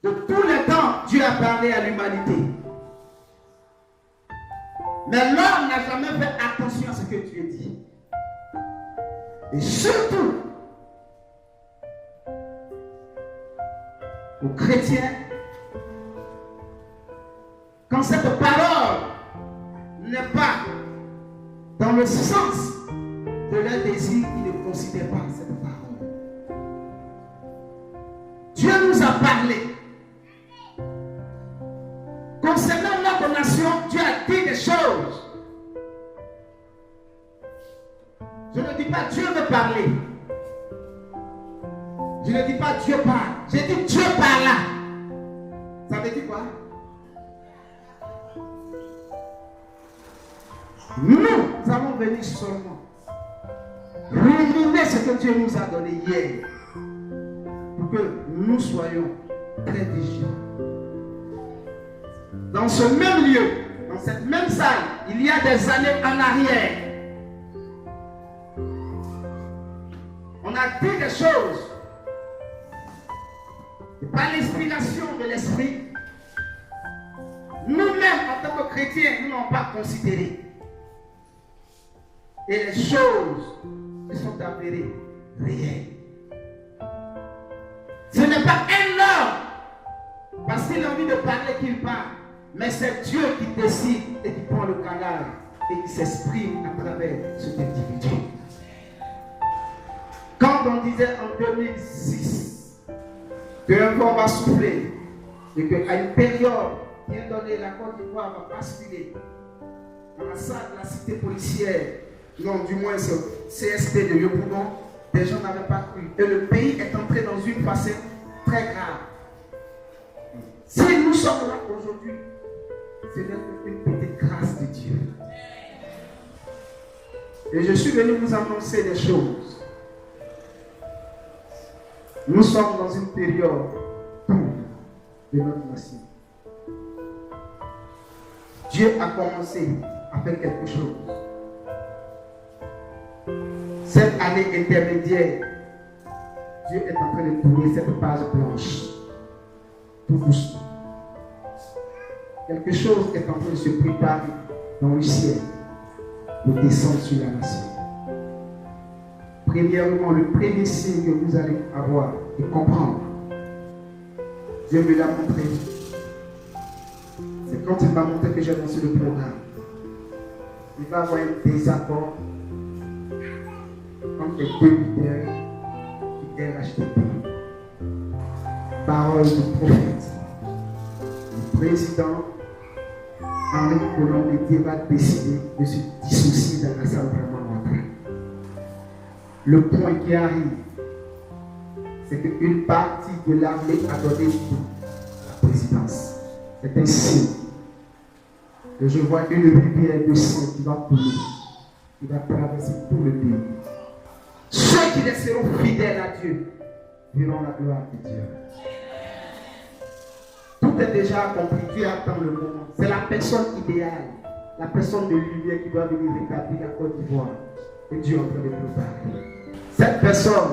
De tous les temps, Dieu a parlé à l'humanité. Mais l'homme n'a jamais fait attention à ce que Dieu dit. Et surtout, aux chrétiens, quand cette parole n'est pas dans le sens de leur désir, ils ne considèrent pas cette parole. Dieu nous a parlé. Concernant notre nation, Dieu a dit des choses. Je ne dis pas Dieu veut parler. Je ne dis pas Dieu parle. J'ai dit Dieu parla. Ça veut dire quoi? Nous allons venir seulement ruminer ce que Dieu nous a donné hier pour que nous soyons très vigilants. Dans ce même lieu, dans cette même salle, il y a des années en arrière, on a dit des choses et par l'inspiration de l'esprit, nous-mêmes en tant que chrétiens, nous n'avons pas considéré. Et les choses qui sont avérées réelles. Ce n'est pas un homme, parce qu'il a envie de parler qu'il parle, mais c'est Dieu qui décide et qui prend le canal et qui s'exprime à travers cet individu. Quand on disait en 2006 qu'un vent va souffler et qu'à une période bien donnée, la Côte d'Ivoire va basculer dans la salle de la cité policière, non, du moins ce CSP de Yopougon, des gens n'avaient pas cru. Et le pays est entré dans une facette très grave. Si nous sommes là aujourd'hui, c'est une petite grâce de Dieu. Et je suis venu vous annoncer des choses. Nous sommes dans une période de notre nation. Dieu a commencé à faire quelque chose. Cette année intermédiaire, Dieu est en train de tourner cette page blanche. Tout doucement. Quelque chose est en train de se préparer dans le ciel pour descendre sur la nation. Premièrement, le premier signe que vous allez avoir et comprendre, Dieu me l'a montré. C'est quand il m'a montré que j'ai lancé le programme. Il va y avoir un désaccord entre les deux leaders qui RHTP. Parole du prophète. Le président Henri Colomb va décider de se dissocier dans l'Assemblée mondiale. Le point qui arrive, c'est qu'une partie de l'armée a donné la présidence. C'est un signe que je vois une rivière de sang qui va couler, qui va traverser tout le pays. Ceux qui resteront fidèles à Dieu verront la gloire de Dieu. Tout est déjà accompli. Dieu attend le moment. C'est la personne idéale, la personne de lumière qui doit venir rétablir la Côte d'Ivoire. Et Dieu est en train de préparer. Cette personne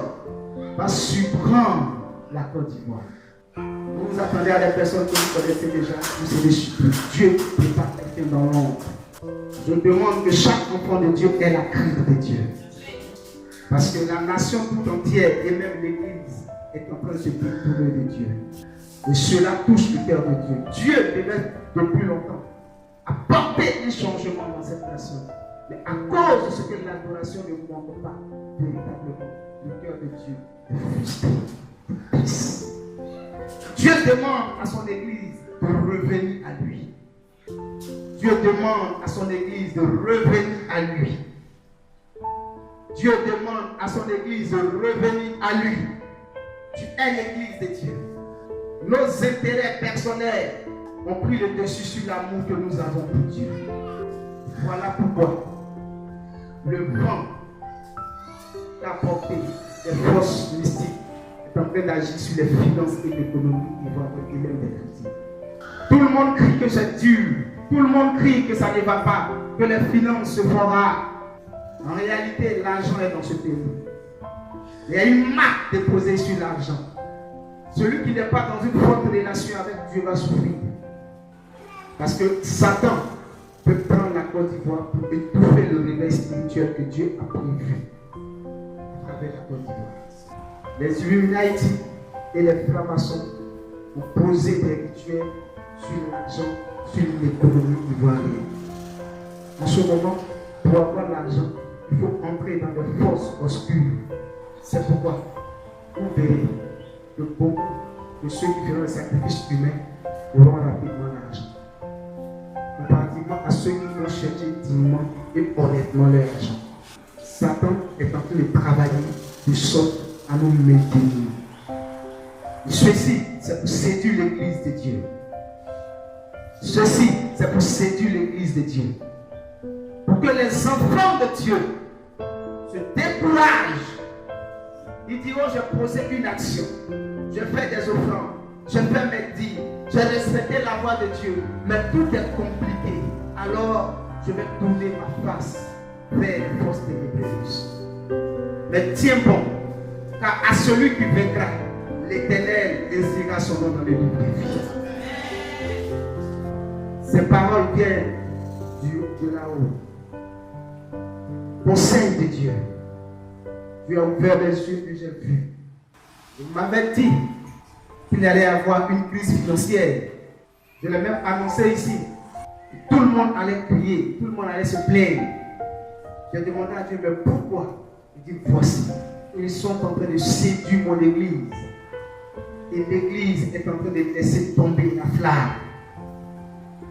va surprendre la Côte d'Ivoire. Vous vous attendez à des personnes que vous connaissez déjà, vous savez surprendre. Dieu prépare quelqu'un dans l'ombre. Je demande que chaque enfant de Dieu ait la crainte de Dieu. Parce que la nation tout entière et même l'Église est en train de se détourner de Dieu. Et cela touche le cœur de Dieu. Dieu devait depuis longtemps apporter un changement dans cette nation. Mais à cause de ce que l'adoration ne vous montre pas, véritablement, le cœur de Dieu est frustré. Dieu demande à son Église de revenir à lui. Dieu demande à son Église de revenir à lui. Dieu demande à son Église de revenir à lui. Tu es l'Église de Dieu. Nos intérêts personnels ont pris le dessus sur l'amour que nous avons pour Dieu. Voilà pourquoi le vent qu'a porté des forces mystiques est en train d'agir sur les finances et l'économie et même des critiques. Tout le monde crie que c'est dur. Tout le monde crie que ça ne va pas, que les finances se font rares. En réalité, l'argent est dans ce pays. Il y a une marque déposée sur l'argent. Celui qui n'est pas dans une forte relation avec Dieu va souffrir. Parce que Satan peut prendre la Côte d'Ivoire pour étouffer le réveil spirituel que Dieu a prévu à travers la Côte d'Ivoire. Les Illuminati et les francs-maçons ont posé des rituels sur l'argent, sur l'économie ivoirienne. En ce moment, pour avoir l'argent, il faut entrer dans des forces obscures. C'est pourquoi vous verrez que beaucoup de ceux qui feront le sacrifice humain auront rapidement l'argent. Comparativement à ceux qui vont chercher dignement et honnêtement leur argent. Satan est en train de travailler de sorte à nous maintenir. Ceci, c'est pour séduire l'église de Dieu. Ceci, c'est pour séduire l'église de Dieu. Pour que les enfants de Dieu se découragent. Ils diront, j'ai posé une action, je fais des offrandes, je fais mes dîmes, j'ai respecté la voix de Dieu, mais tout est compliqué. Alors, je vais tourner ma face vers les forces ténébreuses. Mais tiens bon, car à celui qui vaincra, l'Éternel inscrira son nom dans le livre de vie. Ces paroles viennent de là-haut. Conseil de Dieu. Dieu a ouvert les yeux et j'ai vu. Il m'avait dit qu'il allait y avoir une crise financière. Je l'ai même annoncé ici. Tout le monde allait crier, tout le monde allait se plaindre. J'ai demandé à Dieu, mais pourquoi? Il dit, voici, ils sont en train de séduire mon église. Et l'église est en train de laisser tomber la flamme.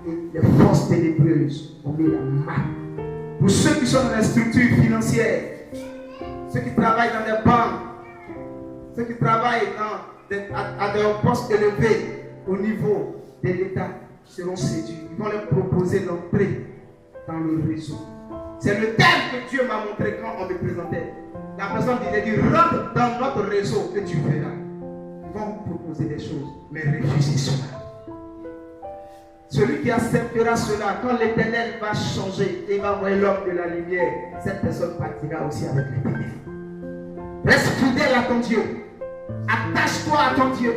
Et les forces ténébreuses ont mis la main. Pour ceux qui sont dans les structures financières, ceux qui travaillent dans des banques, ceux qui travaillent à des postes élevés au niveau de l'État seront séduits. Ils vont leur proposer d'entrer dans le réseau. C'est le thème que Dieu m'a montré quand on me présentait. La personne disait, rentre dans notre réseau que tu verras. Ils vont vous proposer des choses, mais refusez cela. Celui qui acceptera cela, quand l'Éternel va changer et va envoyer l'homme de la lumière, cette personne partira aussi avec l'Éternel. Reste fidèle à ton Dieu. Attache-toi à ton Dieu.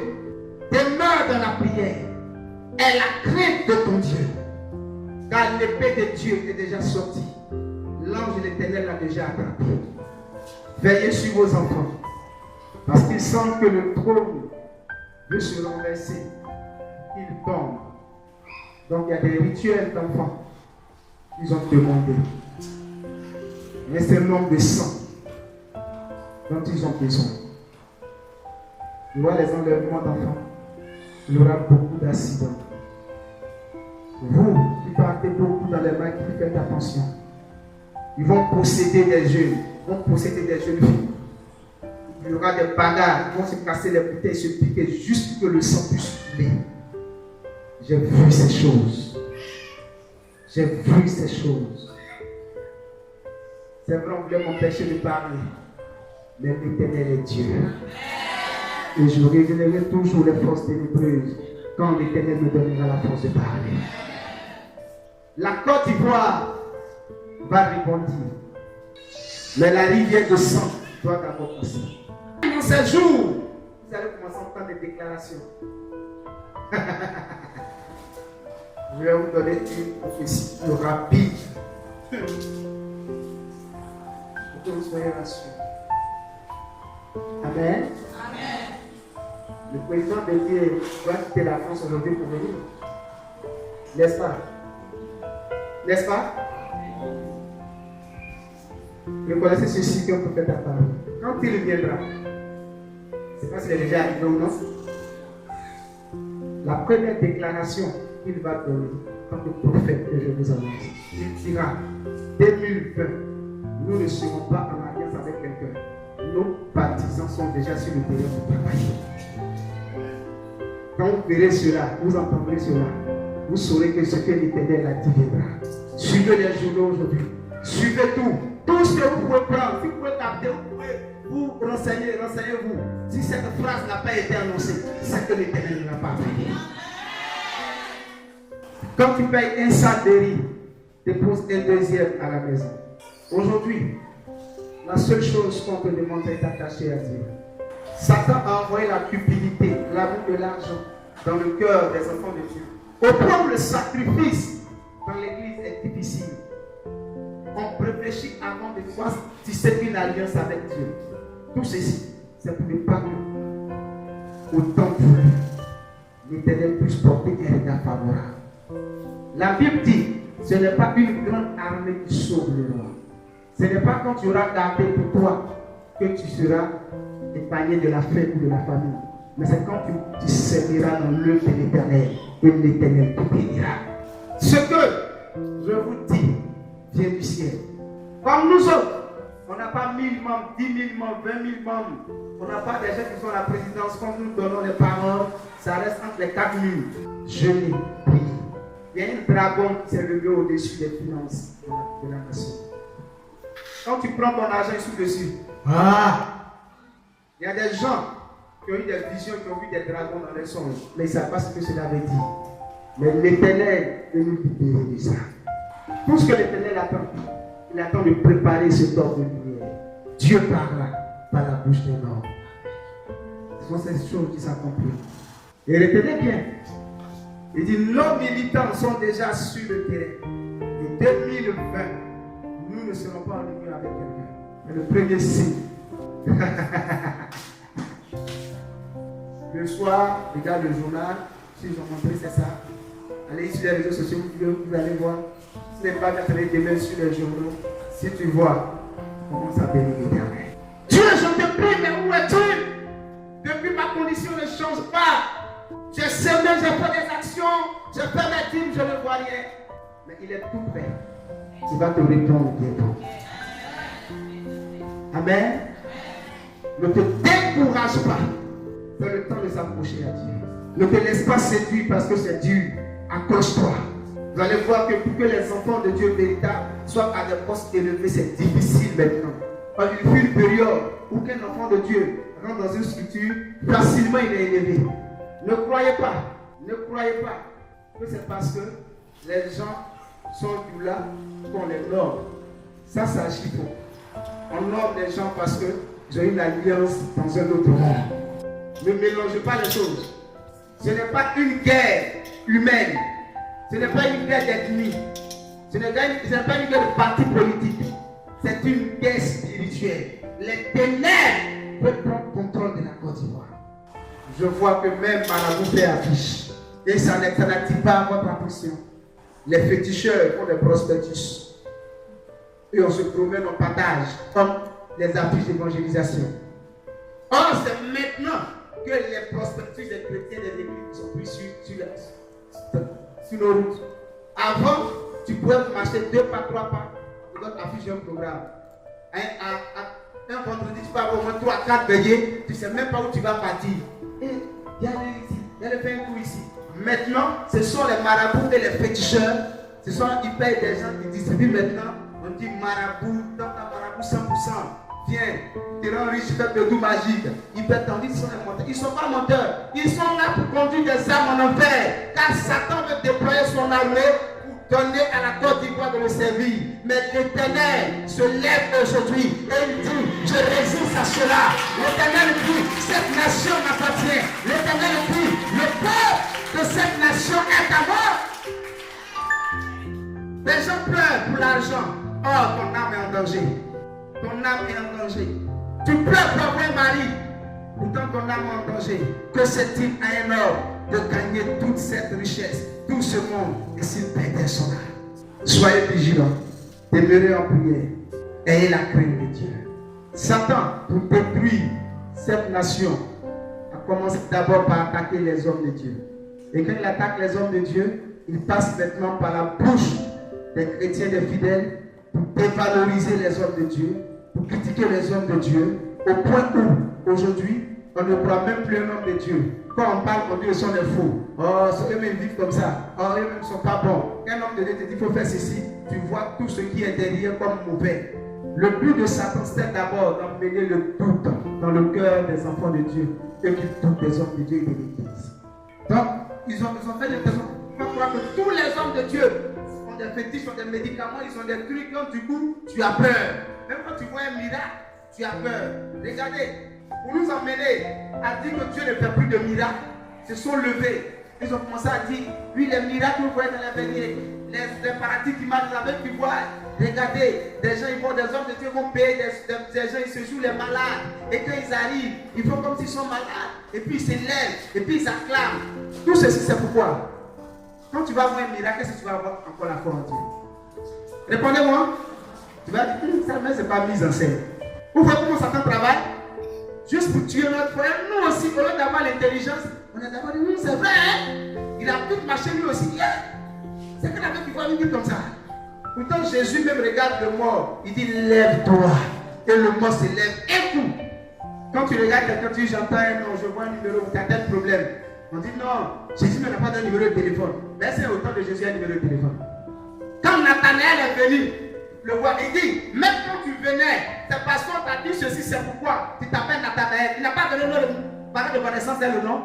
Demeure dans la prière. Aie la crainte de ton Dieu. Car l'épée de Dieu est déjà sortie. L'ange de l'Éternel l'a déjà attrapé. Veillez sur vos enfants. Parce qu'ils sentent que le trône veut se renverser. Ils tombent. Donc il y a des rituels d'enfants qu'ils ont demandé. Mais c'est le nombre de sang dont ils ont besoin. Tu vois les enlèvements d'enfants, il y aura beaucoup d'accidents. Vous qui partez beaucoup dans les maquis, faites attention. Ils vont posséder des jeunes, filles. Il y aura des bagarres, ils vont se casser les bouteilles, se piquer juste pour que le sang puisse couler. J'ai vu ces choses. J'ai vu ces choses. C'est vrai, on voulait m'empêcher de parler. Mais l'Éternel est Dieu. Et je révélerai toujours les forces ténébreuses quand l'Éternel me donnera la force de parler. La Côte d'Ivoire va rebondir. Mais la rivière de sang doit d'abord passer. Dans ces jours, vous allez commencer à entendre des déclarations. Je vais vous donner une prophétie rapide. Pour que vous soyez rassurés. Amen. Amen. Le président de Dieu doit quitter la France aujourd'hui pour venir. N'est-ce pas? N'est-ce pas? Vous connaissez ceci qu'un prophète a parlé. Quand il viendra, je ne sais pas s'il est déjà arrivé ou non. La première déclaration qu'il va donner en tant que prophète que je vous annonce, il dira 2020, nous ne serons pas en alliance avec quelqu'un. Nos partisans sont déjà sur le terrain pour travailler. Quand vous verrez cela, vous entendrez cela, vous saurez que ce que l'Éternel a dit viendra. Suivez les journaux aujourd'hui. Suivez tout. Tout ce que vous pouvez prendre. Si vous pouvez capter, vous pouvez vous renseigner, renseignez-vous. Si cette phrase n'a pas été annoncée, c'est que l'Éternel ne l'a pas fait. Quand tu payes un sac de riz, dépose un deuxième à la maison. Aujourd'hui, la seule chose qu'on te demande est d'attacher à Dieu. Satan a envoyé la cupidité, l'amour de l'argent dans le cœur des enfants de Dieu. Au point où le sacrifice dans l'église est difficile. On réfléchit avant de fois tisser une alliance avec Dieu. Tout ceci, c'est pour ne pas que, au temps voulu, l'Éternel puisse porter un regard favorable. La Bible dit, ce n'est pas une grande armée qui sauve le roi. Ce n'est pas quand tu auras gardé pour toi que tu seras épargné de la faim ou de la famine. Mais c'est quand tu serviras dans l'œuvre de l'Éternel et l'Éternel te bénira. Ce que je vous dis vient du ciel. Comme nous autres, on n'a pas 1000 membres, 10 000 membres, 20 000 membres. On n'a pas des gens qui sont à la présidence. Quand nous donnons les paroles, ça reste entre les 4 000. Je l'ai prié. Il y a un dragon qui s'est levé au-dessus des finances de la nation. Quand tu prends ton argent sous dessus, il y a des gens qui ont eu des visions, qui ont vu des dragons dans les songes, mais ils ne savent pas ce que cela veut dire. Mais l'Éternel veut nous libérer de ça. Tout ce que l'Éternel attend, il attend de préparer ce corps de lumière. Dieu parle par la bouche d'un homme. Ce sont ces choses qui s'accomplissent. Et retenez bien, il dit, nos militants sont déjà sur le terrain. Et 2020, nous ne serons pas en union avec quelqu'un. Mais le premier signe. Le soir, regarde le journal, si ils ont montré, c'est ça. Allez sur les réseaux sociaux, vous allez voir. Ce n'est pas d'être demain sur les journaux. Si tu vois, comment ça bénit l'Éternel. Dieu, je te prie, mais où es-tu? Depuis ma condition ne change pas. J'ai semé, j'ai fait des actions, j'ai fait mes dîmes, je ne vois rien. Mais il est tout prêt. Il va te répondre bientôt. Amen. Ne te décourage pas. C'est le temps de s'approcher à Dieu. Ne te laisse pas séduire parce que c'est dur. Accroche-toi. Vous allez voir que pour que les enfants de Dieu véritables soient à des postes élevés, c'est difficile maintenant. Il fut une période où qu'un enfant de Dieu rentre dans une structure, facilement il est élevé. Ne croyez pas que c'est parce que les gens sont du là qu'on les nomme. Ça agit faux. On nomme les gens parce qu'ils ont une alliance dans un autre monde. Ne mélangez pas les choses. Ce n'est pas une guerre humaine. Ce n'est pas une guerre d'ethnie. Ce n'est pas une guerre de parti politique. C'est une guerre spirituelle. Les ténèbres peuvent prendre contrôle de la Côte d'Ivoire. Je vois que même Marabout fait affiche. Et ça n'attire pas à votre attention. Les féticheurs font des prospectus. Et on se promène, on partage comme les affiches d'évangélisation. Or, c'est maintenant que les prospectus des chrétiens des églises sont pris sur nos routes. Avant, tu pouvais marcher 2 pas, 3 pas, pour afficher un programme. Un vendredi, tu vas avoir au moins 3, 4 veillées, tu ne sais même pas où tu vas partir. Et il y a ici, il y a le pain coup ici. Maintenant, ce sont les marabouts et les féticheurs. Ils payent des gens qui distribuent maintenant. On dit marabout, dans ta marabout 100%. Viens, tu rends riche, fais de tout magique. Ils prétendent qu'ils sont les menteurs. Ils ne sont pas menteurs. Ils sont là pour conduire des âmes en enfer. Car Satan veut déployer son armée pour donner à la Côte d'Ivoire de le servir. Mais l'Éternel se lève aujourd'hui et il dit, je résiste à cela. L'Éternel dit, cette nation m'appartient. L'Éternel dit, le peuple de cette nation est à moi. Les gens pleurent pour l'argent. Oh, ton âme est en danger. Ton âme est en danger. Tu pleures pour avoir un mari. Pourtant ton âme est en danger. Que c'est-il à un homme de gagner toute cette richesse, tout ce monde, et s'il perdait son âme? Soyez vigilants. Demeurez en prière. Ayez la crainte de Dieu. Satan, pour détruire cette nation, a commencé d'abord par attaquer les hommes de Dieu. Et quand il attaque les hommes de Dieu, il passe maintenant par la bouche des chrétiens, des fidèles, pour dévaloriser les hommes de Dieu, pour critiquer les hommes de Dieu, au point où, aujourd'hui, on ne croit même plus un homme de Dieu. Quand on parle, on dit qu'ils sont des faux. Oh, eux-mêmes vivent comme ça. Oh, eux-mêmes ne sont pas bons. Un homme de Dieu te dit, il faut faire ceci. Tu vois tout ce qui est derrière comme mauvais. Le but de Satan, c'est d'abord d'emmener le doute dans le cœur des enfants de Dieu, eux qui doutent des hommes de Dieu et de l'Église. Donc, ils ont fait des raisons pour croire que tous les hommes de Dieu ont des fétiches, ont des médicaments, ils ont des trucs, donc du coup, tu as peur. Même quand tu vois un miracle, tu as peur. Regardez, pour nous emmener à dire que Dieu ne fait plus de miracles, se sont levés. Ils ont commencé à dire, oui, les miracles que vous voyez dans l'avenir, les paratiques qui marchent, les aveugles qui voient, regardez, des gens, ils vont, des hommes de Dieu vont payer, des gens, ils se jouent les malades. Et quand ils arrivent, ils font comme s'ils sont malades. Et puis ils s'élèvent, et puis ils acclament. Tout ceci, c'est pourquoi. Quand tu vas voir un miracle, qu'est-ce que tu vas avoir encore la foi en Dieu? Répondez-moi. Tu vas dire, ça, mais c'est pas mise en scène. Vous voyez comment Satan travaille? Juste pour tuer notre frère. Nous aussi, au lieu d'avoir l'intelligence, on a d'abord dit, oui, c'est vrai, hein? Il a pu marcher lui aussi. Yeah. C'est qu'on avait pu voir lui dire comme ça. Pourtant, Jésus même regarde le mort. Il dit, lève-toi. Et le mort se lève. Un coup. Quand tu regardes quelqu'un, tu dis, j'entends un nom, je vois un numéro, tu as tel problème. On dit, non, Jésus n'a pas de numéro de téléphone. Mais c'est au temps de Jésus, un numéro de téléphone. Quand Nathanaël est venu, le voir, il dit, même quand tu venais, c'est parce qu'on t'a dit ceci, c'est pourquoi tu t'appelles Nathanaël. Il n'a pas donné le parole de connaissance et le nom.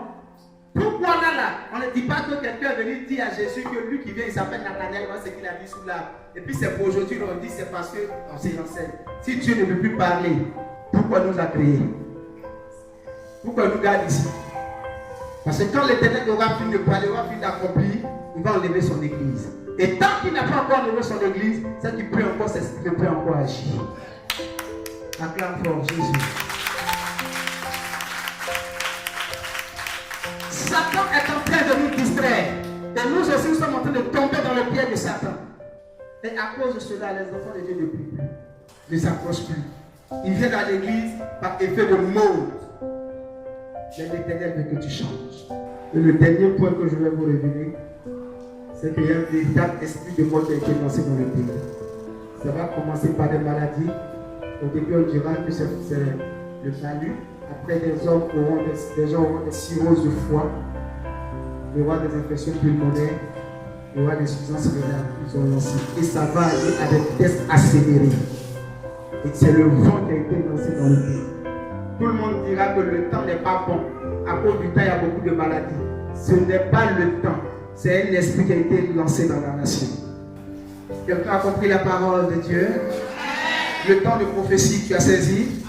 Pourquoi là, on ne dit pas que quelqu'un est venu dire à Jésus que lui qui vient, il s'appelle Nathanaël, voilà ce qu'il a dit sous l'arbre. Et puis c'est pour aujourd'hui, on dit, c'est parce qu'on s'y enseigne. Si Dieu ne veut plus parler, pourquoi nous a créés? Pourquoi nous garde ici? Parce que quand l'Éternel aura fini de parler, aura fini d'accomplir, il va enlever son église. Et tant qu'il n'a pas encore enlevé son église, c'est qu'il peut encore s'exprimer, peut encore agir. Acclame fort Jésus. Satan est en train de nous distraire. Et nous aussi, nous sommes en train de tomber dans le piège de Satan. Et à cause de cela, les enfants de Dieu ne prient plus, ne s'approchent plus. Ils viennent à l'église par effet de mode. Mais l'Éternel veut que tu changes. Et le dernier point que je vais vous révéler, c'est qu'il y a un véritable esprit de mort qui a été lancé dans le pays. Ça va commencer par des maladies. Au début, on dira que c'est le salut. Après, des gens auront des cirrhoses de foie. Il y aura des infections pulmonaires. Il y aura des insuffisances rénales qui sont lancées. Et ça va aller à des tests accélérés. Et c'est le vent qui a été lancé dans le pays. Tout le monde dira que le temps n'est pas bon. À cause du temps, il y a beaucoup de maladies. Ce n'est pas le temps. C'est un esprit qui a été lancé dans la nation. Quelqu'un a compris la parole de Dieu? Le temps de prophétie, tu as saisi?